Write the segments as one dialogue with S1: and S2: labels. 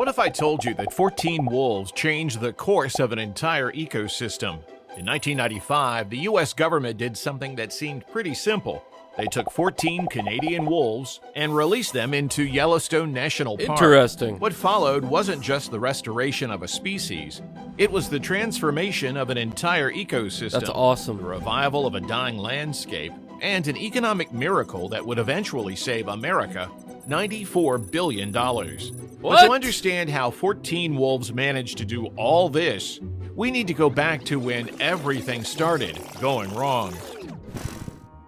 S1: What if I told you that 14 wolves changed the course of an entire ecosystem? In 1995, the US government did something that seemed pretty simple. They took 14 Canadian wolves and released them into Yellowstone National Park.
S2: Interesting.
S1: What followed wasn't just the restoration of a species, it was the transformation of an entire ecosystem.
S2: That's awesome.
S1: The revival of a dying landscape, and an economic miracle that would eventually save America $94 billion. But to understand how 14 wolves managed to do all this, we need to go back to when everything started going wrong.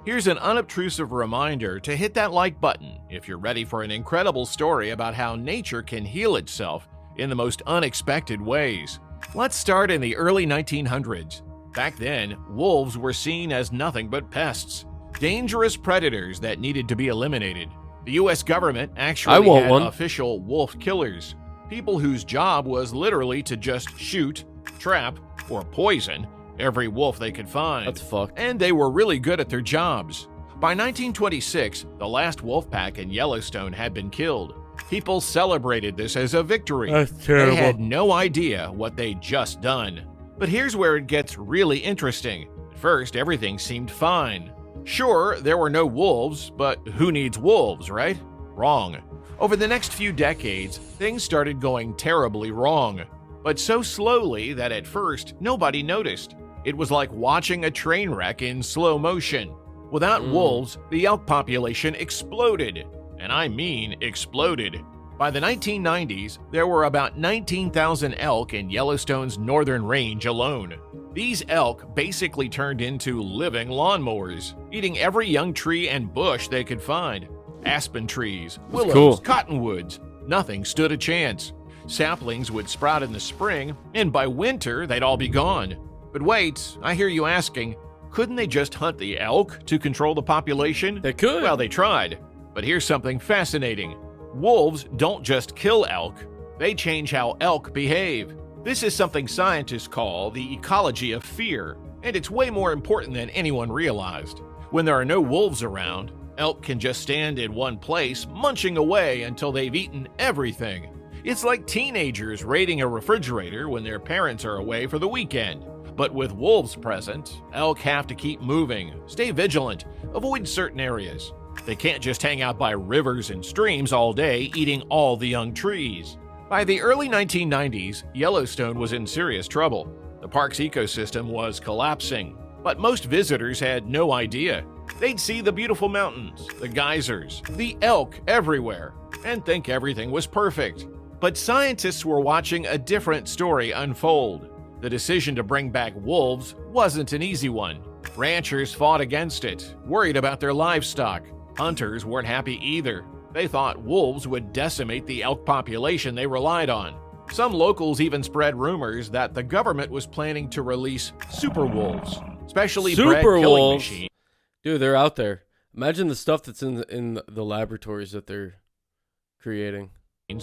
S1: Here's an unobtrusive reminder to hit that like button if you're ready for an incredible story about how nature can heal itself in the most unexpected ways. Let's start in the early 1900s. Back then, wolves were seen as nothing but pests, dangerous predators that needed to be eliminated. The US government actually had official wolf killers, people whose job was literally to just shoot, trap, or poison every wolf they could find.
S2: That's fucked.
S1: And they were really good at their jobs. By 1926, the last wolf pack in Yellowstone had been killed. People celebrated this as a victory.
S2: That's terrible.
S1: They had no idea what they'd just done. But here's where it gets really interesting. At first, everything seemed fine. Sure, there were no wolves, but who needs wolves, right? Wrong. Over the next few decades, things started going terribly wrong. But so slowly that at first, nobody noticed. It was like watching a train wreck in slow motion. Without wolves, the elk population exploded. And I mean exploded. By the 1990s, there were about 19,000 elk in Yellowstone's northern range alone. These elk basically turned into living lawnmowers, eating every young tree and bush they could find. Aspen trees, willows, cottonwoods, nothing stood a chance. Saplings would sprout in the spring, and by winter, they'd all be gone. But wait, I hear you asking, couldn't they just hunt the elk to control the population?
S2: They could.
S1: Well, they tried. But here's something fascinating. Wolves don't just kill elk, they change how elk behave. This is something scientists call the ecology of fear, and it's way more important than anyone realized. When there are no wolves around, elk can just stand in one place, munching away until they've eaten everything. It's like teenagers raiding a refrigerator when their parents are away for the weekend. But with wolves present, elk have to keep moving, stay vigilant, avoid certain areas. They can't just hang out by rivers and streams all day, eating all the young trees. By the early 1990s, Yellowstone was in serious trouble. The park's ecosystem was collapsing, but most visitors had no idea. They'd see the beautiful mountains, the geysers, the elk everywhere, and think everything was perfect. But scientists were watching a different story unfold. The decision to bring back wolves wasn't an easy one. Ranchers fought against it, worried about their livestock. Hunters weren't happy either. They thought wolves would decimate the elk population they relied on. Some locals even spread rumors that the government was planning to release super wolves, specially bred killing machines.
S2: Dude, they're out there. Imagine the stuff that's in the laboratories that they're creating.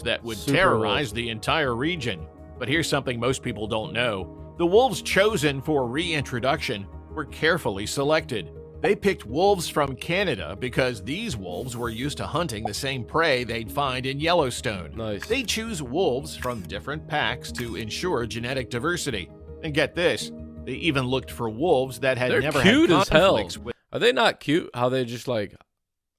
S1: That would terrorize the entire region. But here's something most people don't know. The wolves chosen for reintroduction were carefully selected. They picked wolves from Canada because these wolves were used to hunting the same prey they'd find in Yellowstone.
S2: Nice.
S1: They choose wolves from different packs to ensure genetic diversity. And get this, they even looked for wolves that had never had conflicts with.
S2: Are they not cute? How they just like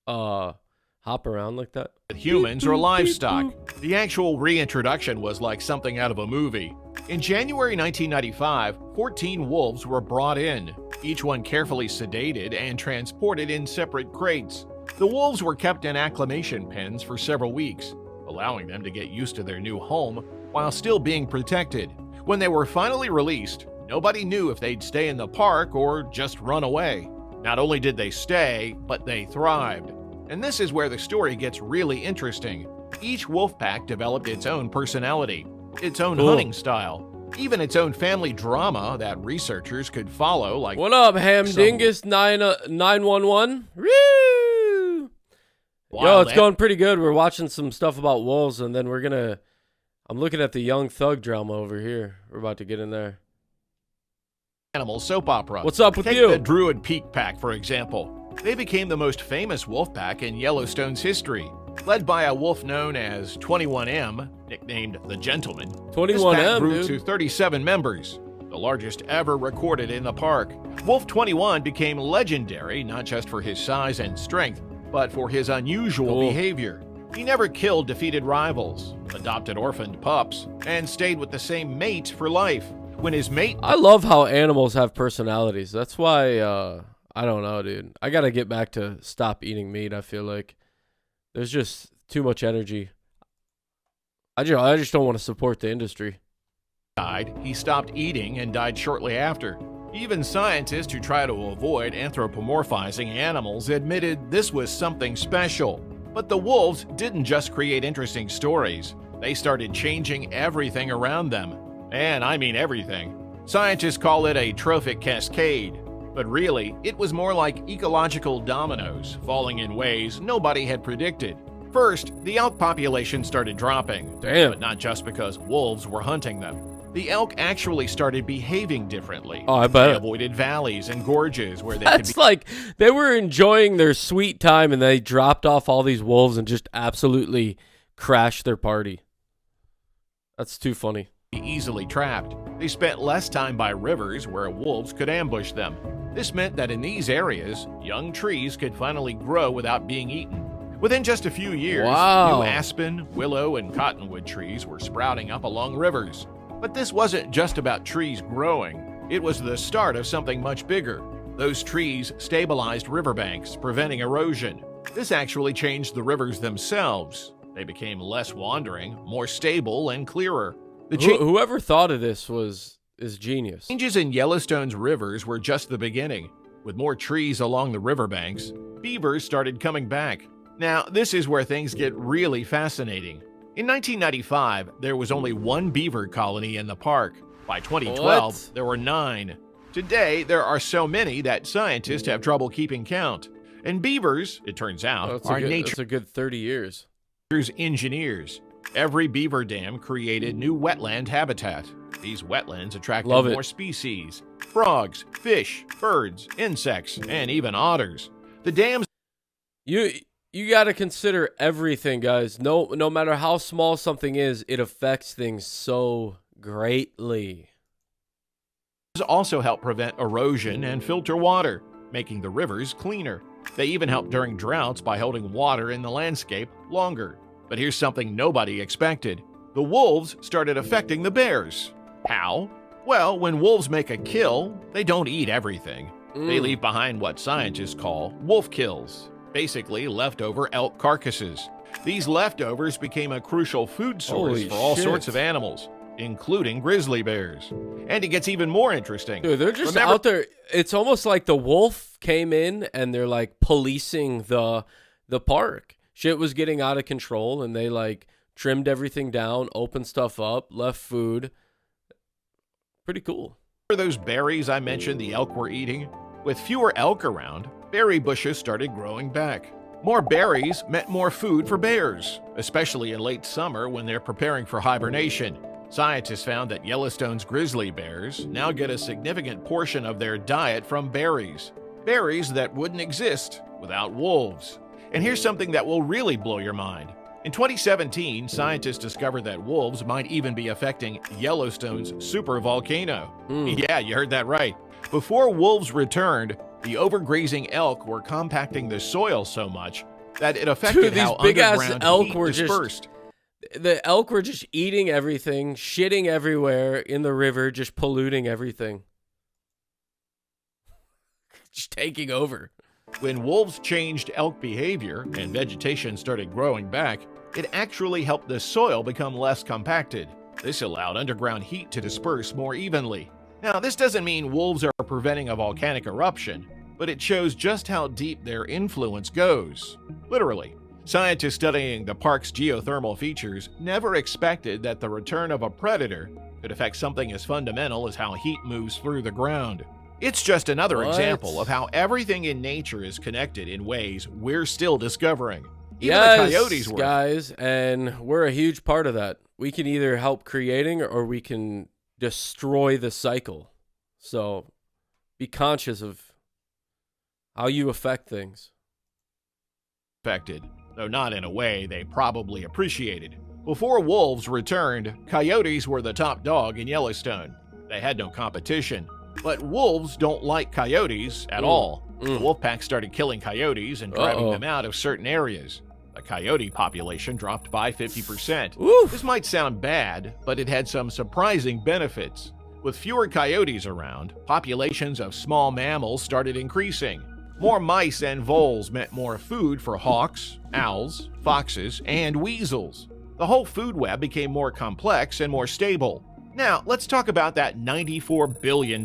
S2: hop around like that?
S1: Humans or livestock. The actual reintroduction was like something out of a movie. In January 1995, 14 wolves were brought in, each one carefully sedated and transported in separate crates. The wolves were kept in acclimation pens for several weeks, allowing them to get used to their new home while still being protected. When they were finally released, nobody knew if they'd stay in the park or just run away. Not only did they stay, but they thrived. And this is where the story gets really interesting. Each wolf pack developed its own personality, its own hunting style, even its own family drama that researchers could follow. Like,
S2: what up, Hamdingus 911? Woo! Yo, it's going pretty good. We're watching some stuff about wolves, and then I'm looking at the Young Thug drama over here. We're about to get in there.
S1: Animal soap opera.
S2: What's up with
S1: Take
S2: you?
S1: The Druid Peak Pack, for example. They became the most famous wolf pack in Yellowstone's history. Led by a wolf known as 21M, nicknamed the Gentleman, this
S2: 21M,
S1: pack grew
S2: dude.
S1: to 37 members, the largest ever recorded in the park. Wolf 21 became legendary not just for his size and strength, but for his unusual behavior. He never killed defeated rivals, adopted orphaned pups, and stayed with the same mate for life. When his mate...
S2: I love how animals have personalities. That's why, I don't know, dude. I gotta get back to stop eating meat, I feel like. There's just too much energy. I just don't want to support the industry.
S1: died, he stopped eating and died shortly after. Even scientists who try to avoid anthropomorphizing animals admitted this was something special. But the wolves didn't just create interesting stories. They started changing everything around them. And I mean everything. Scientists call it a trophic cascade. But really, it was more like ecological dominoes, falling in ways nobody had predicted. First, the elk population started dropping.
S2: Damn.
S1: But not just because wolves were hunting them. The elk actually started behaving differently.
S2: Oh, I bet.
S1: They avoided valleys and gorges where they
S2: That's
S1: could be...
S2: like they were enjoying their sweet time and they dropped off all these wolves and just absolutely crashed their party. That's too funny.
S1: easily trapped. They spent less time by rivers where wolves could ambush them. This meant that in these areas, young trees could finally grow without being eaten. Within just a few years,
S2: Wow.
S1: new aspen, willow, and cottonwood trees were sprouting up along rivers. But this wasn't just about trees growing. It was the start of something much bigger. Those trees stabilized riverbanks, preventing erosion. This actually changed the rivers themselves. They became less wandering, more stable, and clearer. The
S2: Whoever thought of this is genius.
S1: changes in Yellowstone's rivers were just the beginning. With more trees along the riverbanks, beavers started coming back. Now, this is where things get really fascinating. In 1995, there was only one beaver colony in the park. By 2012,
S2: What?
S1: there were 9. Today, there are so many that scientists have trouble keeping count. And beavers, it turns out, are
S2: That's a good 30 years.
S1: nature's engineers. Every beaver dam created new wetland habitat. These wetlands attracted
S2: Love it.
S1: more species: frogs, fish, birds, insects, and even otters. The dams
S2: You got to consider everything, guys. No matter how small something is, it affects things so greatly.
S1: also help prevent erosion and filter water, making the rivers cleaner. They even help during droughts by holding water in the landscape longer. But here's something nobody expected. The wolves started affecting the bears. How? Well, when wolves make a kill, they don't eat everything. They leave behind what scientists call wolf kills, basically leftover elk carcasses. These leftovers became a crucial food source
S2: Holy
S1: for all
S2: shit.
S1: sorts of animals, including grizzly bears. And it gets even more interesting.
S2: Dude, they're just
S1: Remember-
S2: out there. It's almost like the wolf came in and they're like policing the park. Shit was getting out of control and they like trimmed everything down, opened stuff up, left food. Pretty cool.
S1: Remember those berries I mentioned the elk were eating? With fewer elk around, berry bushes started growing back. More berries meant more food for bears, especially in late summer when they're preparing for hibernation. Scientists found that Yellowstone's grizzly bears now get a significant portion of their diet from berries. Berries that wouldn't exist without wolves. And here's something that will really blow your mind. In 2017, scientists discovered that wolves might even be affecting Yellowstone's supervolcano. Yeah, you heard that right. Before wolves returned, the overgrazing elk were compacting the soil so much that it affected
S2: Dude, these
S1: how
S2: big-ass
S1: underground
S2: elk
S1: heat
S2: were just-
S1: dispersed.
S2: The elk were just eating everything, shitting everywhere in the river, just polluting everything. Just taking over.
S1: When wolves changed elk behavior and vegetation started growing back, it actually helped the soil become less compacted. This allowed underground heat to disperse more evenly. Now, this doesn't mean wolves are preventing a volcanic eruption, but it shows just how deep their influence goes. Literally. Scientists studying the park's geothermal features never expected that the return of a predator could affect something as fundamental as how heat moves through the ground. It's just another
S2: What?
S1: example of how everything in nature is connected in ways we're still discovering. Even
S2: Yes,
S1: the coyotes were.
S2: guys, and we're a huge part of that. We can either help creating or we can destroy the cycle. So be conscious of how you affect things.
S1: Affected. though not in a way they probably appreciated. Before wolves returned, coyotes were the top dog in Yellowstone. They had no competition. But wolves don't like coyotes at all. The wolf pack started killing coyotes and driving them out of certain areas. The coyote population dropped by 50%. This might sound bad, but it had some surprising benefits. With fewer coyotes around, populations of small mammals started increasing. More mice and voles meant more food for hawks, owls, foxes, and weasels. The whole food web became more complex and more stable. Now, let's talk about that $94 billion,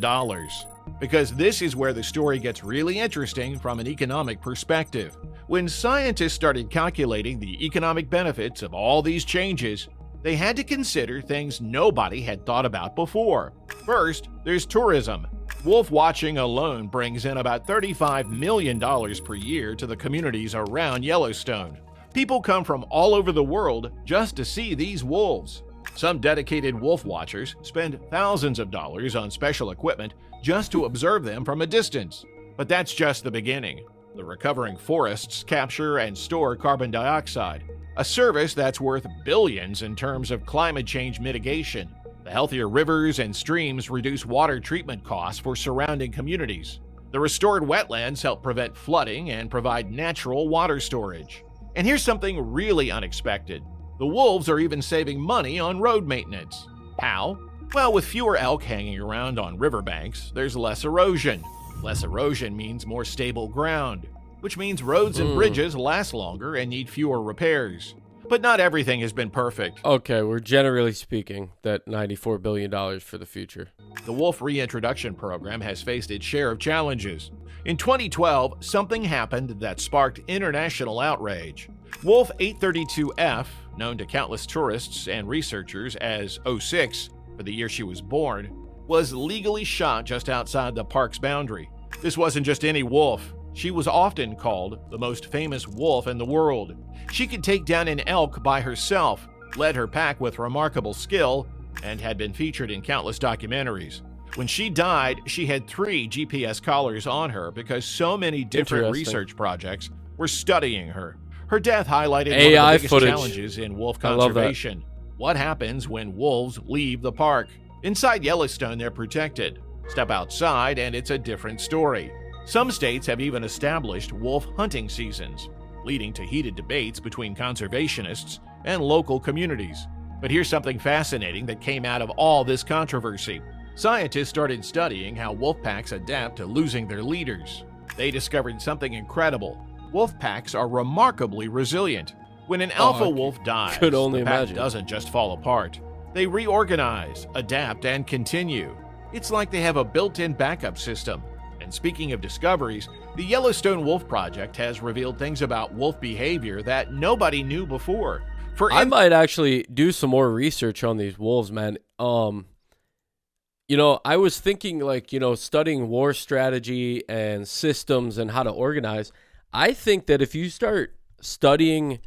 S1: because this is where the story gets really interesting from an economic perspective. When scientists started calculating the economic benefits of all these changes, they had to consider things nobody had thought about before. First, there's tourism. Wolf watching alone brings in about $35 million per year to the communities around Yellowstone. People come from all over the world just to see these wolves. Some dedicated wolf watchers spend thousands of dollars on special equipment just to observe them from a distance. But that's just the beginning. The recovering forests capture and store carbon dioxide, a service that's worth billions in terms of climate change mitigation. The healthier rivers and streams reduce water treatment costs for surrounding communities. The restored wetlands help prevent flooding and provide natural water storage. And here's something really unexpected. The wolves are even saving money on road maintenance. How? Well, with fewer elk hanging around on riverbanks, there's less erosion. Less erosion means more stable ground, which means roads and bridges last longer and need fewer repairs. But not everything has been perfect.
S2: Okay, we're generally speaking that $94 billion for the future.
S1: The wolf reintroduction program has faced its share of challenges. In 2012, something happened that sparked international outrage. Wolf 832F, known to countless tourists and researchers as 06 for the year she was born, was legally shot just outside the park's boundary. This wasn't just any wolf. She was often called the most famous wolf in the world. She could take down an elk by herself, led her pack with remarkable skill, and had been featured in countless documentaries. When she died, she had 3 GPS collars on her because so many different research projects were studying her. Her death highlighted one of the biggest challenges in wolf conservation. What happens when wolves leave the park? Inside Yellowstone, they're protected. Step outside and it's a different story. Some states have even established wolf hunting seasons, leading to heated debates between conservationists and local communities. But here's something fascinating that came out of all this controversy. Scientists started studying how wolf packs adapt to losing their leaders. They discovered something incredible. Wolf packs are remarkably resilient. When an alpha wolf dies, the pack doesn't just fall apart. They reorganize, adapt, and continue. It's like they have a built-in backup system. And speaking of discoveries, the Yellowstone Wolf Project has revealed things about wolf behavior that nobody knew before.
S2: I might actually do some more research on these wolves, man. You know, I was thinking like, you know, studying war strategy and systems and how to organize. I think that if you start studying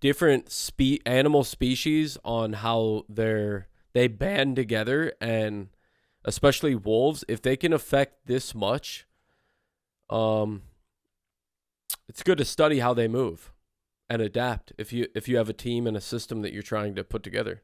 S2: different animal species on how they band together, and especially wolves, if they can affect this much, it's good to study how they move and adapt if you have a team and a system that you're trying to put together.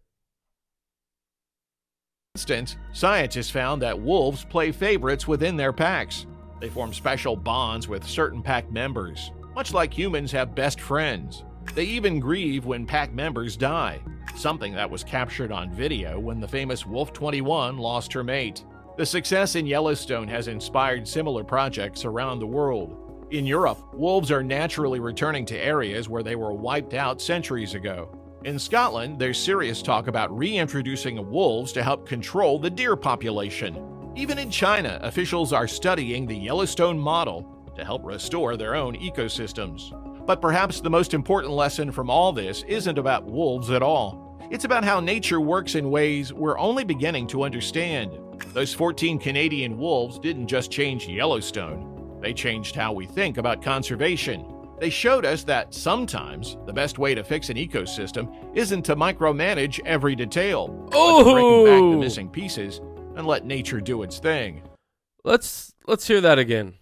S1: For instance, scientists found that wolves play favorites within their packs. They form special bonds with certain pack members, much like humans have best friends. They even grieve when pack members die, something that was captured on video when the famous Wolf 21 lost her mate. The success in Yellowstone has inspired similar projects around the world. In Europe, wolves are naturally returning to areas where they were wiped out centuries ago. In Scotland, there's serious talk about reintroducing wolves to help control the deer population. Even in China, officials are studying the Yellowstone model to help restore their own ecosystems. But perhaps the most important lesson from all this isn't about wolves at all. It's about how nature works in ways we're only beginning to understand. Those 14 Canadian wolves didn't just change Yellowstone. They changed how we think about conservation. They showed us that sometimes the best way to fix an ecosystem isn't to micromanage every detail, but to bring back the missing pieces and let nature do its thing.
S2: Let's hear that again.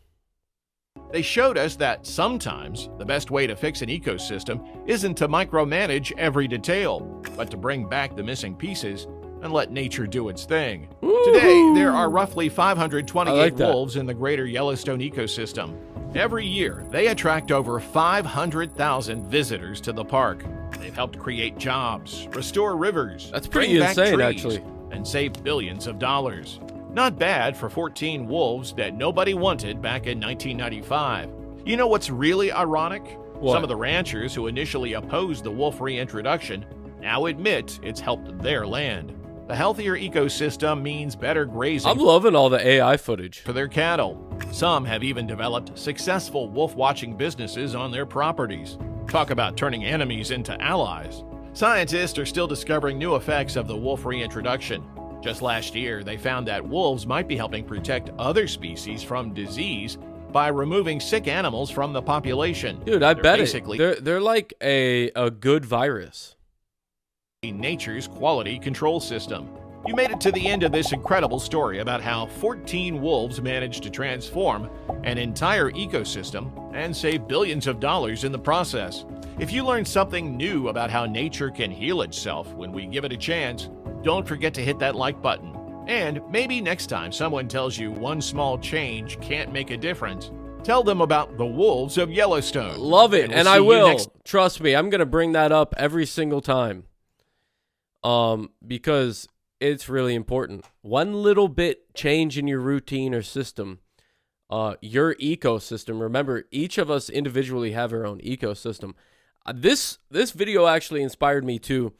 S1: They showed us that sometimes the best way to fix an ecosystem isn't to micromanage every detail, but to bring back the missing pieces and let nature do its thing. Today, there are roughly 528 wolves in the greater Yellowstone ecosystem. Every year, they attract over 500,000 visitors to the park. They've helped create jobs, restore rivers,
S2: that's pretty
S1: bring back
S2: insane,
S1: trees,
S2: actually,
S1: and save billions of dollars. Not bad for 14 wolves that nobody wanted back in 1995. You know what's really ironic?
S2: What?
S1: Some of the ranchers who initially opposed the wolf reintroduction now admit it's helped their land. The healthier ecosystem means better grazing.
S2: I'm loving all the AI footage
S1: For their cattle. Some have even developed successful wolf watching businesses on their properties. Talk about turning enemies into allies. Scientists are still discovering new effects of the wolf reintroduction. Just last year, they found that wolves might be helping protect other species from disease by removing sick animals from the population.
S2: Dude, I bet
S1: basically
S2: they're like a good virus.
S1: Nature's quality control system. You made it to the end of this incredible story about how 14 wolves managed to transform an entire ecosystem and save billions of dollars in the process. If you learned something new about how nature can heal itself when we give it a chance, don't forget to hit that like button. And maybe next time someone tells you one small change can't make a difference, tell them about the wolves of Yellowstone.
S2: Love it,
S1: we'll
S2: and
S1: see
S2: I
S1: you
S2: will.
S1: next-
S2: Trust me, I'm gonna bring that up every single time. Because it's really important. One little bit change in your routine or system, your ecosystem. Remember, each of us individually have our own ecosystem. This video actually inspired me to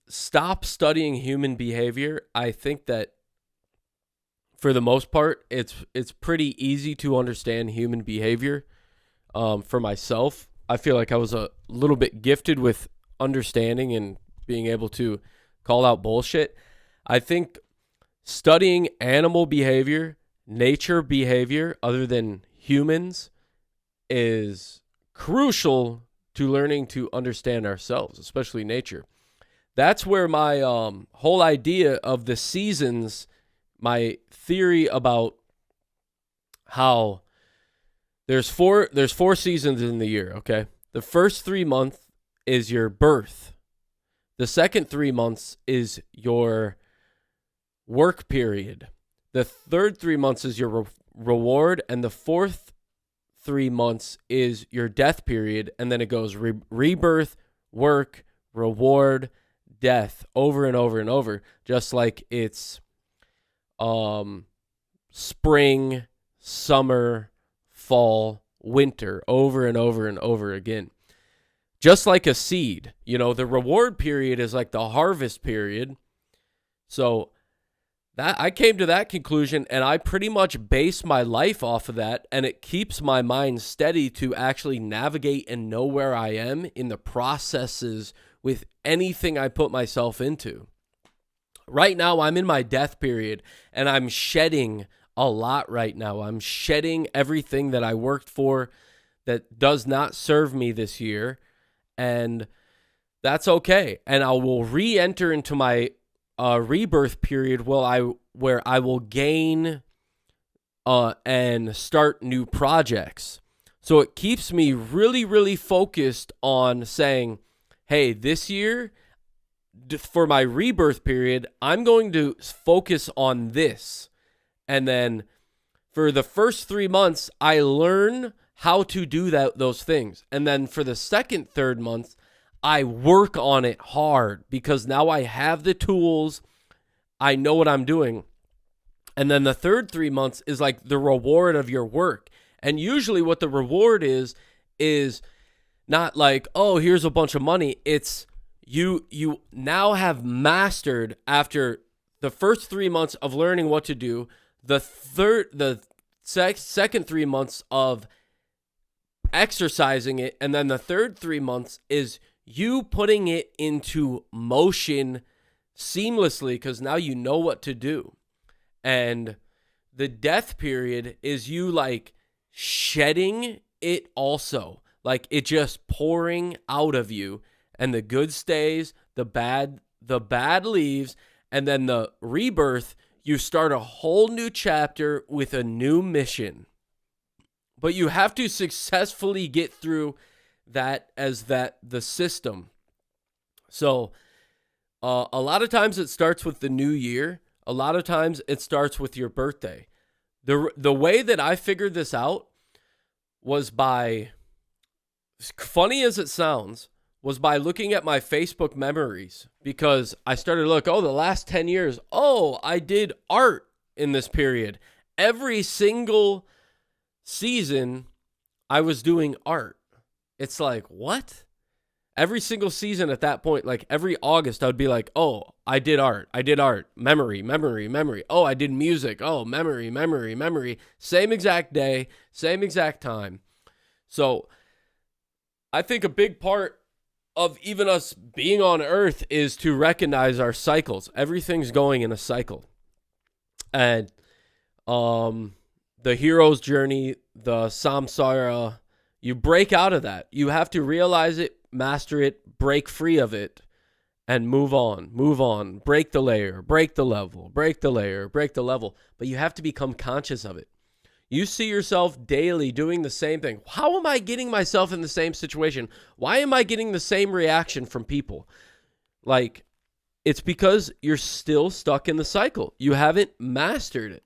S2: stop studying human behavior. I think that for the most part, it's pretty easy to understand human behavior. For myself, I feel like I was a little bit gifted with understanding and being able to call out bullshit. I think studying animal behavior, nature behavior, other than humans, is crucial to learning to understand ourselves, especially nature. That's where my whole idea of the seasons, my theory about how there's four seasons in the year, okay? The first 3 months is your birth. The second 3 months is your work period. The third 3 months is your reward, and the fourth 3 months is your death period, and then it goes rebirth, work, reward, death, over and over and over, just like it's spring, summer, fall, winter, over and over and over again. Just like a seed, the reward period is like the harvest period. So that I came to that conclusion, and I pretty much base my life off of that, and it keeps my mind steady to actually navigate and know where I am in the processes with anything I put myself into. Right now, I'm in my death period, and I'm shedding a lot right now. I'm shedding everything that I worked for that does not serve me this year, and that's okay. And I will re-enter into my rebirth period where I will gain and start new projects. So it keeps me really, really focused on saying, hey, this year, for my rebirth period, I'm going to focus on this. And then for the first 3 months, I learn how to do those things. And then for the second, third month, I work on it hard because now I have the tools. I know what I'm doing. And then the third 3 months is like the reward of your work. And usually what the reward is not like, oh, here's a bunch of money. It's you now have mastered, after the first 3 months of learning what to do, the second 3 months of exercising it, and then the third 3 months is you putting it into motion seamlessly because now you know what to do. And the death period is you like shedding it also, like it just pouring out of you, and the good stays, the bad leaves, and then the rebirth, you start a whole new chapter with a new mission. But you have to successfully get through that as the system. So a lot of times it starts with the new year. A lot of times it starts with your birthday. The way that I figured this out was by, funny as it sounds, was by looking at my Facebook memories, because I started to look, the last 10 years, I did art in this period. Every single season I was doing art. It's like, what? Every single season at that point, like every August, I would be like, I did art. Memory. I did music. Memory. Same exact day, same exact time. So I think a big part of even us being on Earth is to recognize our cycles. Everything's going in a cycle. And the hero's journey, the samsara, you break out of that. You have to realize it, master it, break free of it, and move on. Break the layer, break the level, break the layer, break the level. But you have to become conscious of it. You see yourself daily doing the same thing. How am I getting myself in the same situation? Why am I getting the same reaction from people? Like, it's because you're still stuck in the cycle. You haven't mastered it.